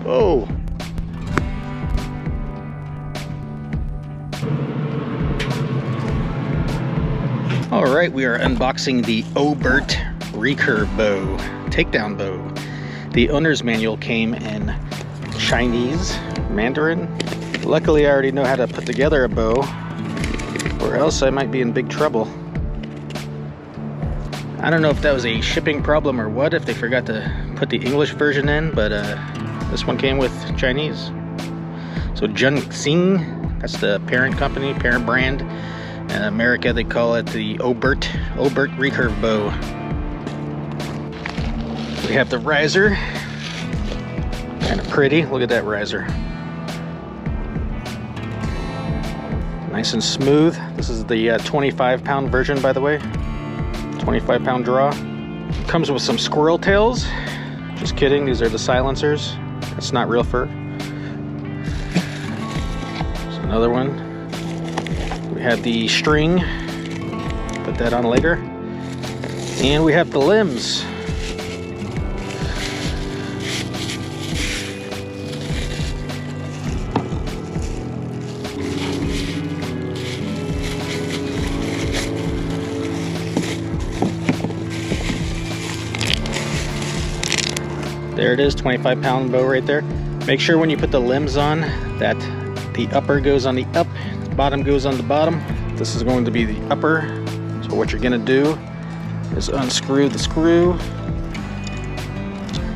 Whoa. All right, we are unboxing the OBERT Recurve Bow, takedown bow. The owner's manual came in Chinese, Mandarin. Luckily, I already know how to put together a bow, or else I might be in big trouble. I don't know if that was a shipping problem or what, if they forgot to put the English version in, but this one came with Chinese. So Junxing, that's the parent company, parent brand. In America, they call it the OBERT Recurve Bow. We have the riser. Kind of pretty. Look at that riser. Nice and smooth. This is the 25-pound version, by the way. 25-pound draw. Comes with some squirrel tails. Just kidding. These are the silencers. That's not real fur. There's another one. We have the string, put that on later, and we have the limbs. There it is, 25-pound bow right there. Make sure when you put the limbs on that the upper goes on the up, bottom goes on the bottom. This is going to be the upper. So what you're gonna do is unscrew the screw.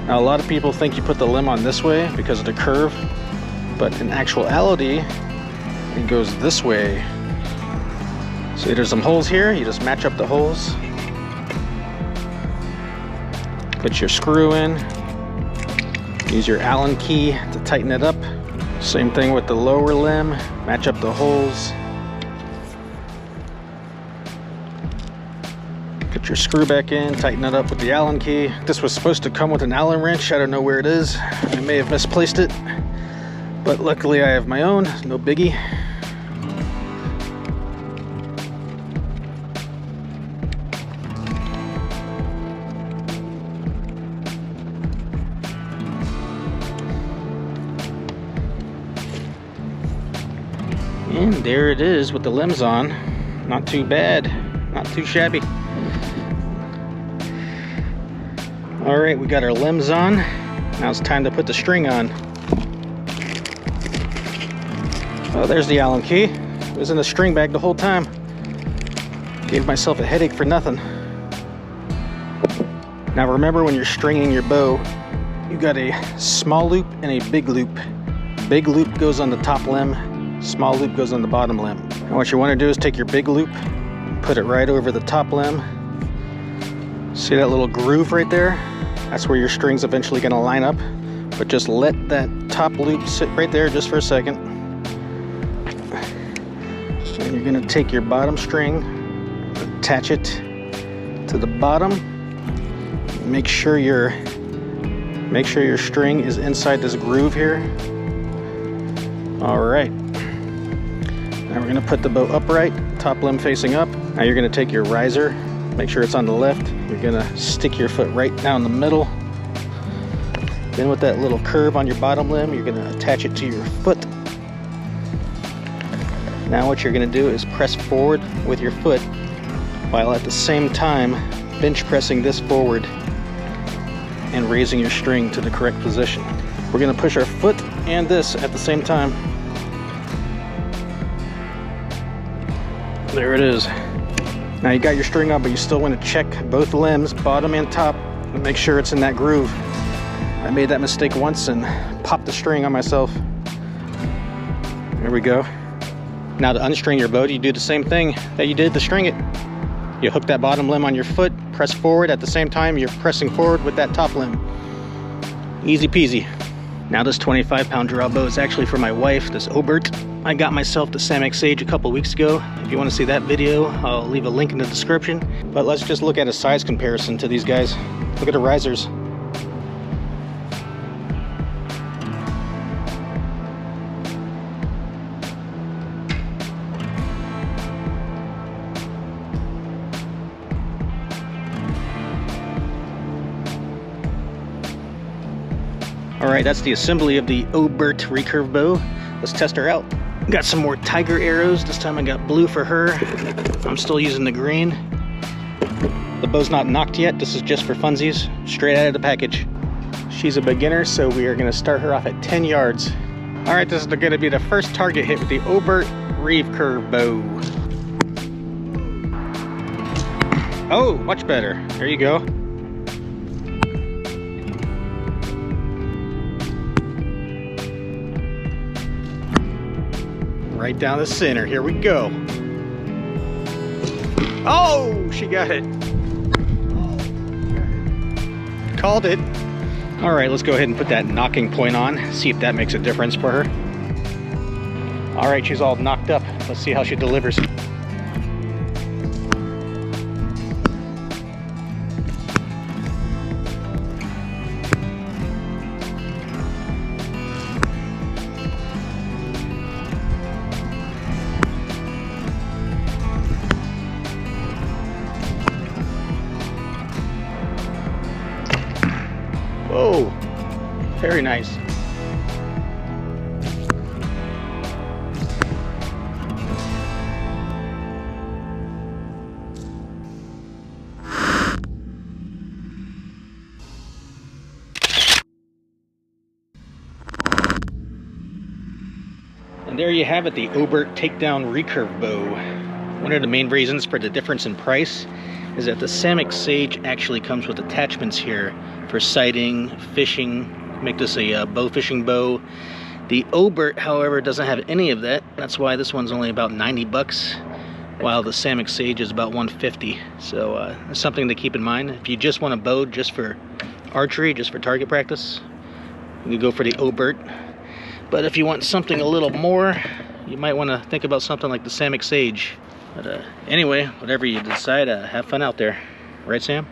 Now a lot of people think you put the limb on this way because of the curve, but in actuality it goes this way. See, there's some holes here. You just match up the holes, put your screw in, use your Allen key to tighten it up. Same thing with the lower limb, match up the holes. Put your screw back in, tighten it up with the Allen key. This was supposed to come with an Allen wrench. I don't know where it is. I may have misplaced it, but luckily I have my own, no biggie. And there it is with the limbs on. Not too bad, not too shabby. All right, we got our limbs on. Now it's time to put the string on. Oh, there's the Allen key. It was in the string bag the whole time. Gave myself a headache for nothing. Now remember, when you're stringing your bow, you got a small loop and a big loop. Big loop goes on the top limb. Small loop goes on the bottom limb. And what you want to do is take your big loop, put it right over the top limb. See that little groove right there? That's where your string's eventually going to line up. But just let that top loop sit right there just for a second. And you're going to take your bottom string, attach it to the bottom. Make sure your string is inside this groove here. All right. Now we're going to put the bow upright, top limb facing up. Now you're going to take your riser, make sure it's on the left. You're going to stick your foot right down the middle. Then with that little curve on your bottom limb, you're going to attach it to your foot. Now what you're going to do is press forward with your foot while at the same time bench pressing this forward and raising your string to the correct position. We're going to push our foot and this at the same time. There it is. Now you got your string on, but you still want to check both limbs, bottom and top, and make sure it's in that groove. I made that mistake once and popped the string on myself. There we go. Now to unstring your bow, you do the same thing that you did to string it. You hook that bottom limb on your foot, press forward at the same time you're pressing forward with that top limb. Easy peasy. Now this 25-pound draw bow is actually for my wife, this OBERT. I got myself the Samick Sage a couple weeks ago. If you want to see that video, I'll leave a link in the description. But let's just look at a size comparison to these guys. Look at the risers. All right, that's the assembly of the OBERT Recurve Bow. Let's test her out. Got some more tiger arrows. This time I got blue for her. I'm still using the green. The bow's not nocked yet. This is just for funsies, straight out of the package. She's a beginner, so we are gonna start her off at 10 yards. All right, this is gonna be the first target hit with the OBERT Recurve Bow. Oh, much better. There you go. Right down the center. Here we go. Oh, she got it. Called it. All right, let's go ahead and put that knocking point on. See if that makes a difference for her. All right, she's all knocked up. Let's see how she delivers. Whoa, very nice. And there you have it, the OBERT Takedown Recurve Bow. One of the main reasons for the difference in price is that the Samick Sage actually comes with attachments here for sighting, fishing, make this a bow fishing bow. The OBERT, however, doesn't have any of that. That's why this one's only about 90 bucks, while the Samick Sage is about 150. So it's something to keep in mind. If you just want a bow just for archery, just for target practice, you can go for the OBERT. But if you want something a little more, you might want to think about something like the Samick Sage. But anyway, whatever you decide, have fun out there. Right, Sam?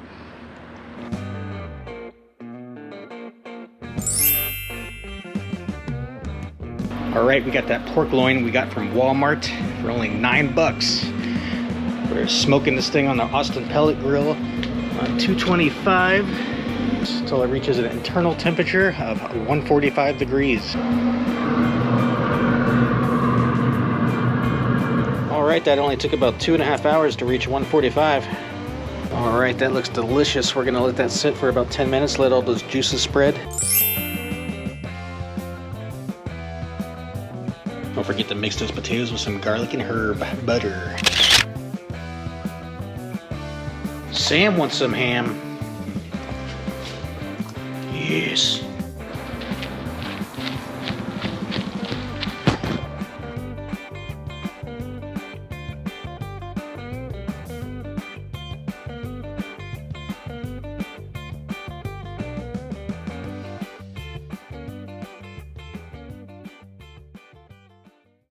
All right, we got that pork loin we got from Walmart for only 9 bucks. We're smoking this thing on the Austin pellet grill on 225 until it reaches an internal temperature of 145 degrees. All right, that only took about 2.5 hours to reach 145. All right, that looks delicious. We're gonna let that sit for about 10 minutes, let all those juices spread. Don't forget to mix those potatoes with some garlic and herb butter. Sam wants some ham. Yes.